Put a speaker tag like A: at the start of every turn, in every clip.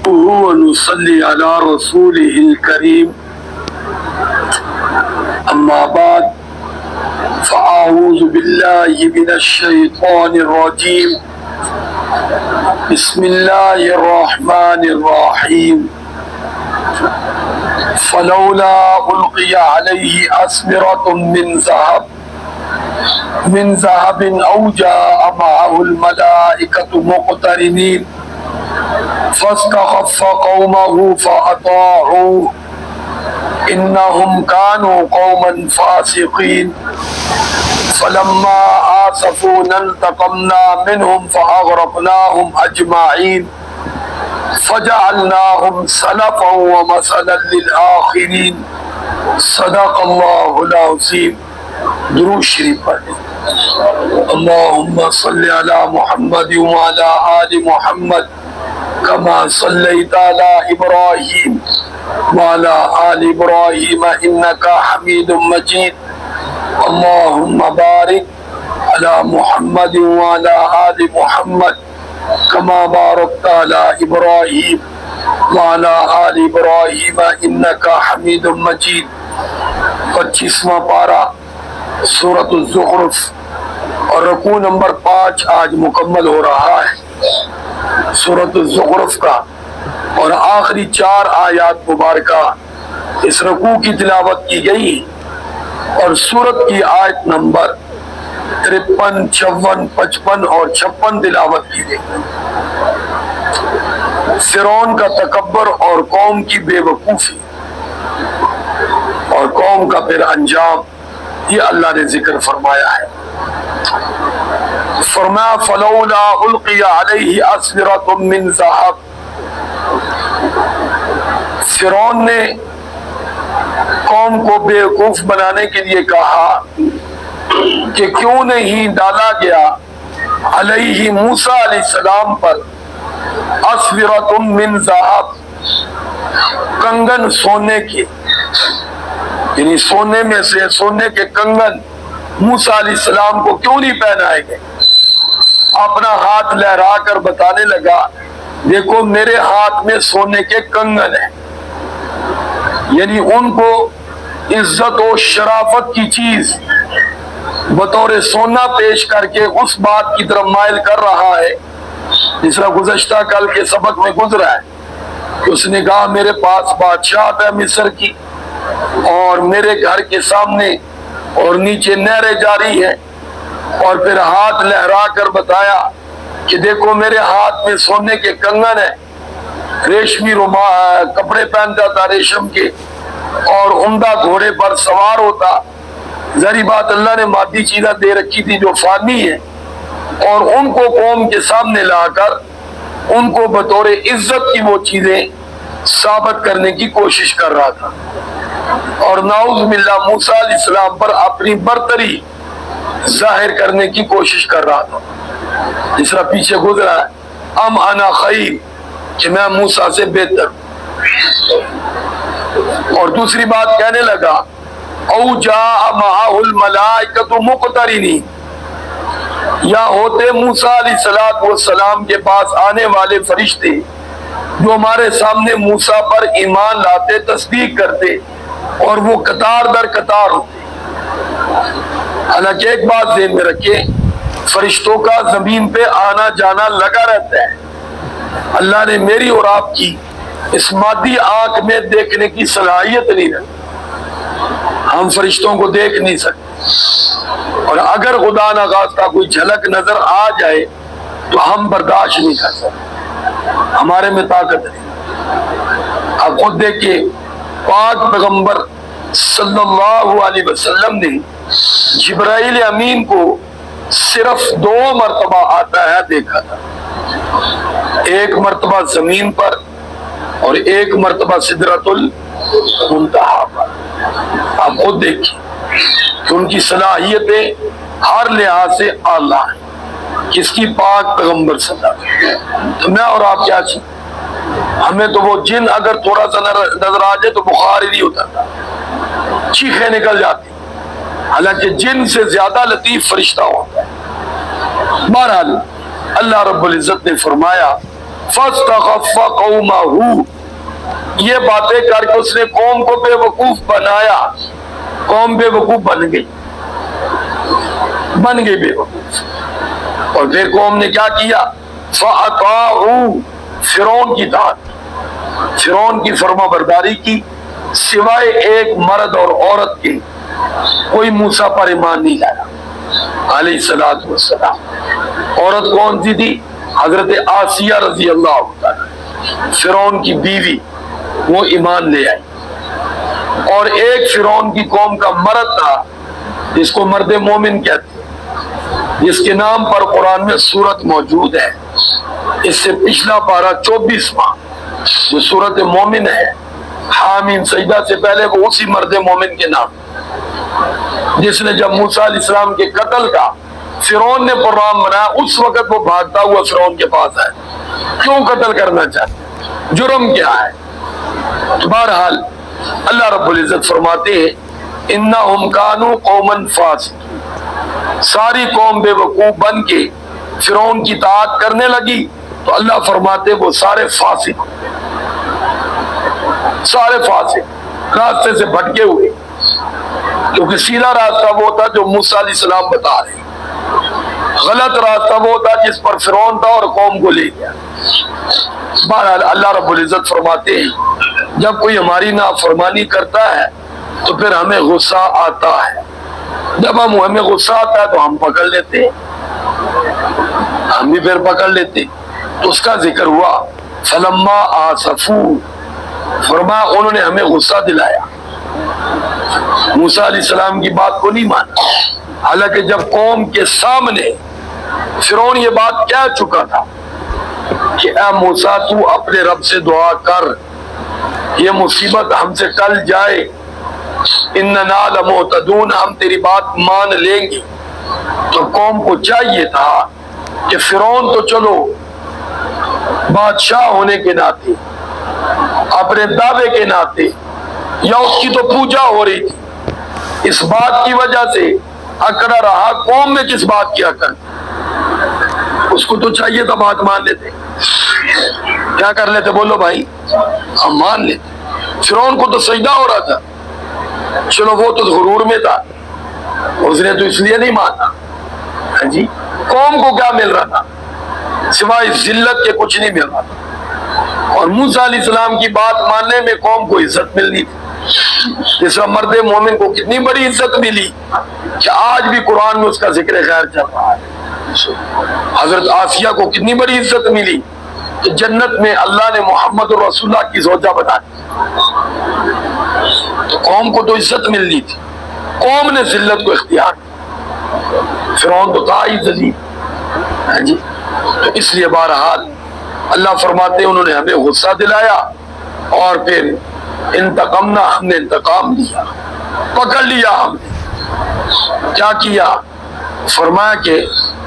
A: ونصلي على رسوله الكريم أما بعد فأعوذ بالله من الشيطان الرجيم بسم الله الرحمن الرحيم فلولا ألقي عليه أسورة من ذهب أو جاء معه الملائكة مقترنين فاستخف قومه فأطاعوه إنهم كانوا قوما فاسقين فلما آسفونا انتقمنا منهم فأغرقناهم أجمعين فجعلناهم سلفا ومثلا للآخرين صدق الله العظيم. درود شریف پڑھیں. اللهم صل على محمد وعلى آل محمد كما صليت على إبراهيم وعلى آل إبراهيم إنك حميد مجيد. اللهم بارك على محمد وعلى آل محمد كما باركت على إبراهيم وعلى آل إبراهيم إنك حميد مجيد. 25واں پارہ سورۃ الزخرف اور رکوع نمبر 5 آج مکمل ہو رہا ہے سورۃ الزخرف کا، اور آخری 4 آیات مبارکہ اس رکوع کی تلاوت کی گئی اور سورت کی آیت نمبر 53، 54، 55 اور 56 تلاوت کی گئی. فرعون کا تکبر اور قوم کی بے وقوفی اور قوم کا پھر انجام یہ اللہ نے ذکر فرمایا ہے. فرمایا فلولا القی علیہ اسورۃ من ذہب. فرعون نے قوم کو بے وقوف بنانے کے لیے کہا کہ کیوں نہیں ڈالا گیا علیہ موسیٰ علیہ السلام پر اسورۃ من ذہب، کنگن سونے کے، یعنی سونے میں سے سونے کے کنگن موسیٰ علیہ السلام کو کیوں نہیں پہنائے گئے. اپنا ہاتھ لہرا کر بتانے لگا دیکھو میرے ہاتھ میں سونے کے کنگن ہیں، یعنی ان کو عزت و شرافت کی چیز بطور سونا پیش کر کے اس بات کی طرف مائل کر رہا ہے جس طرح گزشتہ کل کے سبق میں گزرا ہے کہ اس نے کہا میرے پاس بادشاہت ہے مصر کی اور میرے گھر کے سامنے اور نیچے نہریں جاری ہیں، اور پھر ہاتھ لہرا کر بتایا کہ دیکھو میرے ہاتھ میں سونے کے کنگن ہیں، ریشمی کپڑے پہنتا تھا ریشم کے اور عمدہ گھوڑے پر سوار ہوتا. ظاہری بات اللہ نے مادی چیزیں دے رکھی تھی جو فانی ہے، اور ان کو قوم کے سامنے لا کر ان کو بطور عزت کی وہ چیزیں ثابت کرنے کی کوشش کر رہا تھا، اور نعوذ باللہ موسیٰ علیہ السلام پر اپنی برتری ظاہر کرنے کی کوشش کر رہا تھا. جس طرح پیچھے گزرا ہے ام انا خیر، کہ میں موسیٰ سے بہتر. اور دوسری بات کہنے لگا او جاء معہ الملائکۃ مقترنین، یا ہوتے موسیٰ علیہ السلام کے پاس آنے والے فرشتے جو ہمارے سامنے موسیٰ پر ایمان لاتے، تصدیق کرتے، اور وہ قطار در قطار ہوتے. حالانکہ ایک بات ذہن میں رکھیں، فرشتوں کا زمین پہ آنا جانا لگا رہتا ہے. اللہ نے میری اور آپ کی اس مادی آنکھ میں دیکھنے کی صلاحیت نہیں رکھی، ہم فرشتوں کو دیکھ نہیں سکتے، اور اگر خدا نخواستہ کوئی جھلک نظر آ جائے تو ہم برداشت نہیں کر سکتے، ہمارے میں طاقت نہیں. آپ خود دیکھیں پاک پیغمبر صلی اللہ علیہ وسلم نے جبرائیل امین کو صرف 2 مرتبہ آتا ہے دیکھا تھا، ایک مرتبہ زمین پر اور ایک مرتبہ سدرۃ المنتہا پر. آپ خود دیکھیں کہ ان کی صلاحیتیں ہر لحاظ سے اعلیٰ ہیں. کس کی؟ پاک پیغمبر صلی اللہ علیہ وسلم. تو میں اور آپ کیا چاہیے؟ ہمیں تو وہ جن اگر تھوڑا سا نظر آ جائے تو بخار ہی نہیں ہوتا تھا، چیخیں نکل جاتی، حالانکہ جن سے زیادہ لطیف فرشتہ ہوتا ہے. بہرحال اللہ رب العزت نے فرمایا فاستخف قومہ، یہ باتیں کر کے اس نے قوم کو بے وقوف بنایا، قوم بے وقوف بن گئی بے وقوف۔ اور پھر قوم نے کیا کیا؟ فَأَطَاعُوا، فرعون کی اطاعت، فرعون کی فرما برداری کی، سوائے ایک مرد اور عورت کے کوئی موسیٰ پر ایمان نہیں لایا علیہ الصلوۃ والسلام۔ عورت کون سی تھی؟ حضرت آسیہ رضی اللہ عنہ، فرعون کی بیوی، وہ ایمان لے آئی۔ اور ایک فرعون کی قوم کا مرد تھا جس کو مرد مومن کہتے ہیں، جس کے نام پر قرآن میں سورت موجود ہے، اس سے پچھلا پارہ 24واں جو سورت مومن ہے، حامیم سجدہ سے پہلے وہ اسی مرد مومن کے نام، جس نے جب موسیٰ علیہ السلام کے قتل کا فرعون نے پروگرام بنایا، اس وقت وہ بھاگتا ہوا فرعون کے پاس ہے، کیوں قتل کرنا چاہتے، جرم کیا ہے؟ بہرحال اللہ رب العزت فرماتے ہیں انہم کانوا قوما فاسقین، ساری قوم بے وقوف بن کے فرعون کی اطاعت کرنے لگی تو اللہ فرماتے وہ سارے فاسق، راستے سے بھٹکے ہوئے، کیونکہ سیدھا راستہ وہ تھا جو موسیٰ علیہ السلام بتا رہے، غلط راستہ وہ تھا جس پر فرعون تھا اور قوم کو لے گیا۔ بہرحال اللہ رب العزت فرماتے ہیں جب کوئی ہماری نافرمانی کرتا ہے تو پھر ہمیں غصہ آتا ہے، جب ہمیں غصہ آتا ہے تو ہم پکڑ لیتے ہیں، ہم بھی پھر پکڑ لیتے۔ تو اس کا ذکر ہوا فلما آسفوا، فرمایا انہوں نے ہمیں غصہ دلایا، موسیٰ علیہ السلام کی بات کو نہیں مانا، حالانکہ جب قوم کے سامنے فرعون یہ بات کہہ چکا تھا کہ اے موسیٰ تو اپنے رب سے دعا کر، یہ مصیبت ہم سے ٹل جائے، اننا لمہتدون، ہم تیری بات مان لیں گے۔ تو قوم کو چاہیے تھا کہ فرعون تو چلو بادشاہ ہونے کے ناطے، اپنے دعوے کے ناطے، یا اس کی تو پوجا ہو رہی تھی، اس بات کی وجہ سے اکڑا رہا، قوم میں کس بات کی اکڑ، اس کو تو چاہیے تھا بات مان لیتے، کیا کر لیتے بولو بھائی، ہم مان لیتے۔ فرعون کو تو سجدہ ہو رہا تھا، چلو وہ تو غرور میں تھا، اس نے تو اس لیے نہیں مانا، ہاں جی، قوم کو کیا مل رہا تھا سوائے ذلت کے؟ کچھ نہیں مل رہا تھا۔ اور موسیٰ علیہ السلام کی بات ماننے میں قوم کو عزت ملنی تھی، جس طرح مرد مومن کو کتنی بڑی عزت ملی کہ آج بھی قرآن میں اس کا ذکر خیر چل رہا ہے۔ حضرت آسیہ کو کتنی بڑی عزت ملی کہ جنت میں اللہ نے محمد رسول اللہ کی زوجہ بنا دی۔ تو قوم کو تو عزت ملنی تھی، قوم نے ذلت کو اختیار کیا، فرعون تو تھا ہی ذلیل، ہاں جی۔ تو اس لیے بہرحال اللہ فرماتے ہیں انہوں نے ہمیں غصہ دلایا اور پھر انتقمنا، ہم نے انتقام لیا، پکڑ لیا ہم نے۔ کیا کیا؟ فرمایا کہ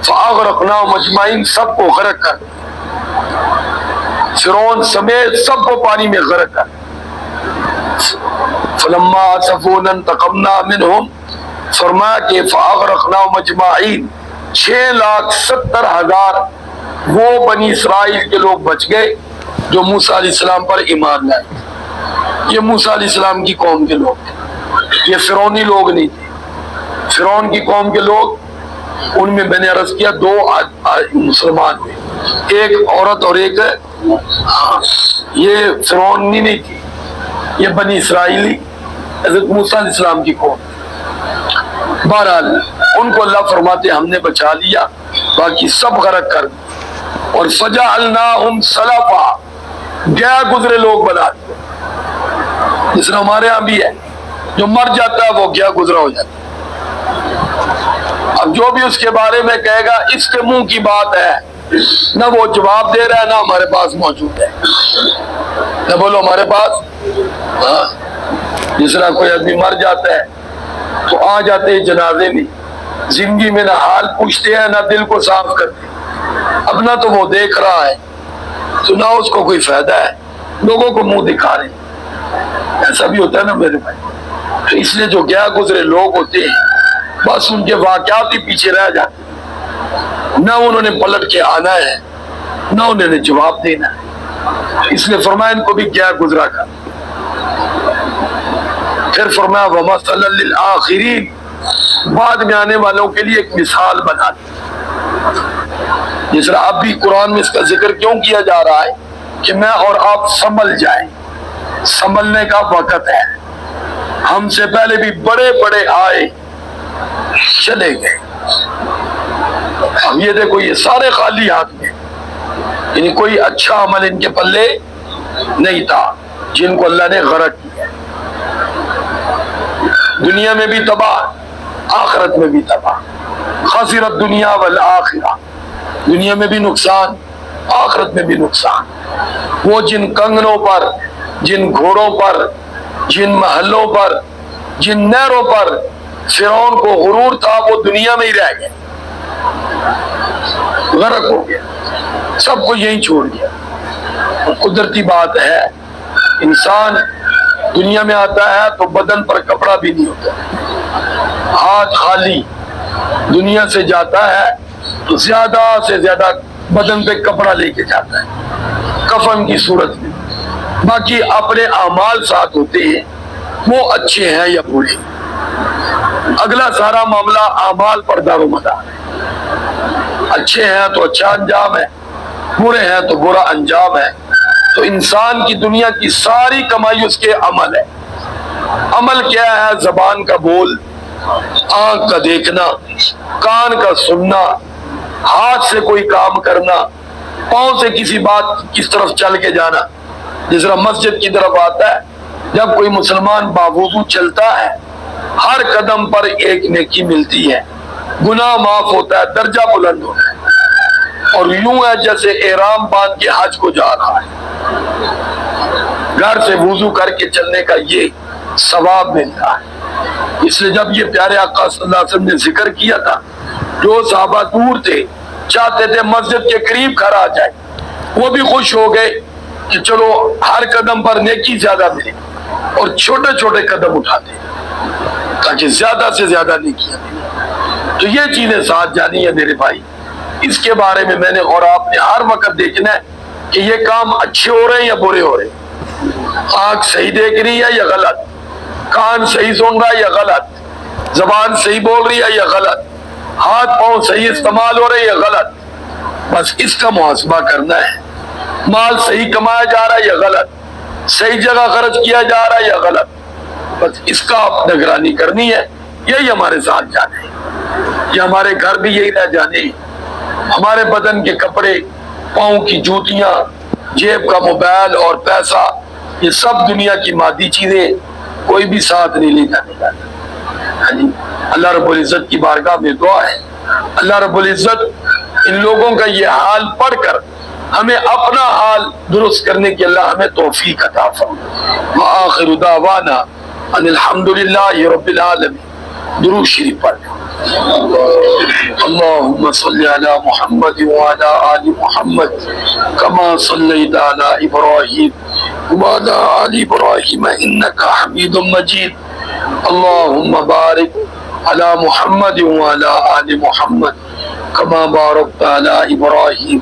A: فاغرقناہم اجمعین، سب کو غرق کر دیا، فرعون سمیت سب کو پانی میں غرق کر دیا۔ فلما آسفونا انتقمنا منہم، فرمایا کہ فاغرقناہم اجمعین، 6,70,000 وہ بنی اسرائیل کے لوگ بچ گئے جو موسیٰ علیہ السلام پر ایمان لائے۔ یہ موسیٰ علیہ السلام کی قوم کے لوگ تھے، یہ فرعونی لوگ نہیں تھے۔ فرعون کی قوم کے لوگ، ان میں میں نے عرض کیا 2 مسلمان ہوئے، ایک عورت اور ایک، یہ فرعونی نہیں تھی، یہ بنی اسرائیلی حضرت موسیٰ علیہ السلام کی قوم۔ بہرحال ان کو اللہ فرماتے ہم نے بچا لیا، باقی سب غرق کر دیا۔ اور فجعلناہم سلفا، گیا گزرے لوگ بنا دیے، جس طرح ہمارے یہاں بھی ہے، جو مر جاتا ہے وہ گیا گزرا ہو جاتا ہے۔ اب جو بھی اس کے بارے میں کہے گا اس کے منہ کی بات ہے، نہ وہ جواب دے رہا ہے نہ ہمارے پاس موجود ہے، نہ بولو ہمارے پاس، ہاں۔ جس طرح کوئی آدمی مر جاتا ہے تو آ جاتے ہیں جنازے میں، زندگی میں نہ حال پوچھتے ہیں نہ دل کو صاف کرتے، اپنا تو وہ دیکھ رہا ہے تو نہ اس کو کوئی فائدہ ہے، لوگوں کو منہ دکھا رہے ہیں، ایسا بھی ہوتا ہے نا میرے بھائی۔ تو اس لیے جو گیا گزرے لوگ ہوتے ہیں بس ان کے واقعات ہی پیچھے رہ جاتے ہیں، نہ انہوں نے پلٹ کے آنا ہے نہ انہوں نے جواب دینا ہے، اس لیے فرمایا ان کو بھی کیا گزرا کر۔ پھر فرمایا وَمَثَلًا لِلْآخِرِينَ، بعد میں آنے والوں کے لیے ایک مثال بنا دی۔ جس طرح اب بھی قرآن میں اس کا ذکر کیوں کیا جا رہا ہے کہ میں اور آپ سنبھل جائیں، سنبھلنے کا وقت ہے۔ ہم سے پہلے بھی بڑے بڑے آئے چلے گئے، اب یہ دیکھو یہ سارے خالی ہاتھ میں، یعنی کوئی اچھا عمل ان کے پلے نہیں تھا جن کو اللہ نے غرق کیا، دنیا میں بھی تباہ آخرت میں بھی تباہ، خسرت دنیا والآخرہ، دنیا میں بھی نقصان آخرت میں بھی نقصان۔ وہ جن کنگنوں پر، جن گھوڑوں پر، جن محلوں پر، جن نہروں پر فرعون کو غرور تھا وہ دنیا میں ہی رہ گئے، غرق ہو گیا، سب کو یہی چھوڑ دیا۔ قدرتی بات ہے انسان دنیا میں آتا ہے تو بدن پر کپڑا بھی نہیں ہوتا، ہاتھ خالی، دنیا سے جاتا ہے تو زیادہ سے زیادہ بدن پہ کپڑا لے کے جاتا ہے کفن کی صورت میں، باقی اپنے اعمال ساتھ ہوتے ہیں، وہ اچھے ہیں یا برے۔ اگلا سارا معاملہ اعمال پر دار و مدار ہے، اچھے ہیں تو اچھا انجام ہے، برے ہیں تو برا انجام ہے۔ تو انسان کی دنیا کی ساری کمائی اس کے عمل ہے۔ عمل کیا ہے؟ زبان کا بول، آنکھ کا دیکھنا، کان کا سننا، ہاتھ سے کوئی کام کرنا، پاؤں سے کسی بات کس طرف چل کے جانا۔ جس طرح مسجد کی طرف آتا ہے، جب کوئی مسلمان باوضو چلتا ہے ہر قدم پر ایک نیکی ملتی ہے، گناہ معاف ہوتا ہے، درجہ بلند ہوتا ہے، اور یوں ہے جیسے احرام باندھ کے حج کو جا رہا ہے، گھر سے وضو کر کے چلنے کا یہ ثواب ملتا ہے۔ اس لیے جب یہ پیارے آقا صلی اللہ علیہ وسلم نے ذکر کیا تھا، جو صحابہ دور تھے چاہتے تھے مسجد کے قریب کھڑا جائے، وہ بھی خوش ہو گئے کہ چلو ہر قدم پر نیکی زیادہ ملے، اور چھوٹے چھوٹے قدم اٹھاتے تاکہ زیادہ سے زیادہ نیکیاں ملیں۔ تو یہ چیزیں ساتھ جانی ہے میرے بھائی، اس کے بارے میں میں نے اور آپ نے ہر وقت دیکھنا ہے کہ یہ کام اچھے ہو رہے ہیں یا برے ہو رہے ہیں، آنکھ صحیح دیکھ رہی ہے یا غلط، کان صحیح سن رہا ہے یا غلط، زبان صحیح بول رہی ہے یا غلط، ہاتھ پاؤں صحیح استعمال ہو رہے یا غلط۔ بس اس کا محاسبہ کرنا ہے، مال صحیح کمایا جا رہا ہے یا غلط، صحیح جگہ خرچ کیا جا رہا ہے یا غلط، بس اس کا آپ نگرانی کرنی ہے۔ یہی ہمارے ساتھ جانے ہیں، یہ ہمارے گھر بھی یہی رہ جانے ہیں، ہمارے بدن کے کپڑے، پاؤں کی جوتیاں، جیب کا موبائل اور پیسہ، یہ سب دنیا کی مادی چیزیں، کوئی بھی ساتھ نہیں لے جانے والا۔ اللہ رب العزت کی بارگاہ میں دعا ہے اللہ رب العزت ان لوگوں کا یہ حال پڑھ کر ہمیں اپنا حال درست کرنے کی اللہ ہمیں توفیق عطا فرمائے۔ وآخر دعوانا ان الحمدللہ رب العالمین۔ درود شریف پڑھ اللہم صلی علی محمد وعلی آل محمد کما صلیت علی ابراہیم وعلی آل ابراہیم انکا حمید مجید۔ اللہم بارک علی محمد وعلی آل محمد کما بارکت علی ابراہیم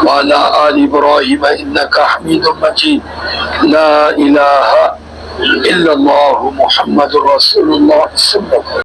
A: وعلی آل ابراہیم انکا حمید مجید۔ لا الہ الا اللہ محمد رسول اللہ صلی اللہ علیہ وسلم۔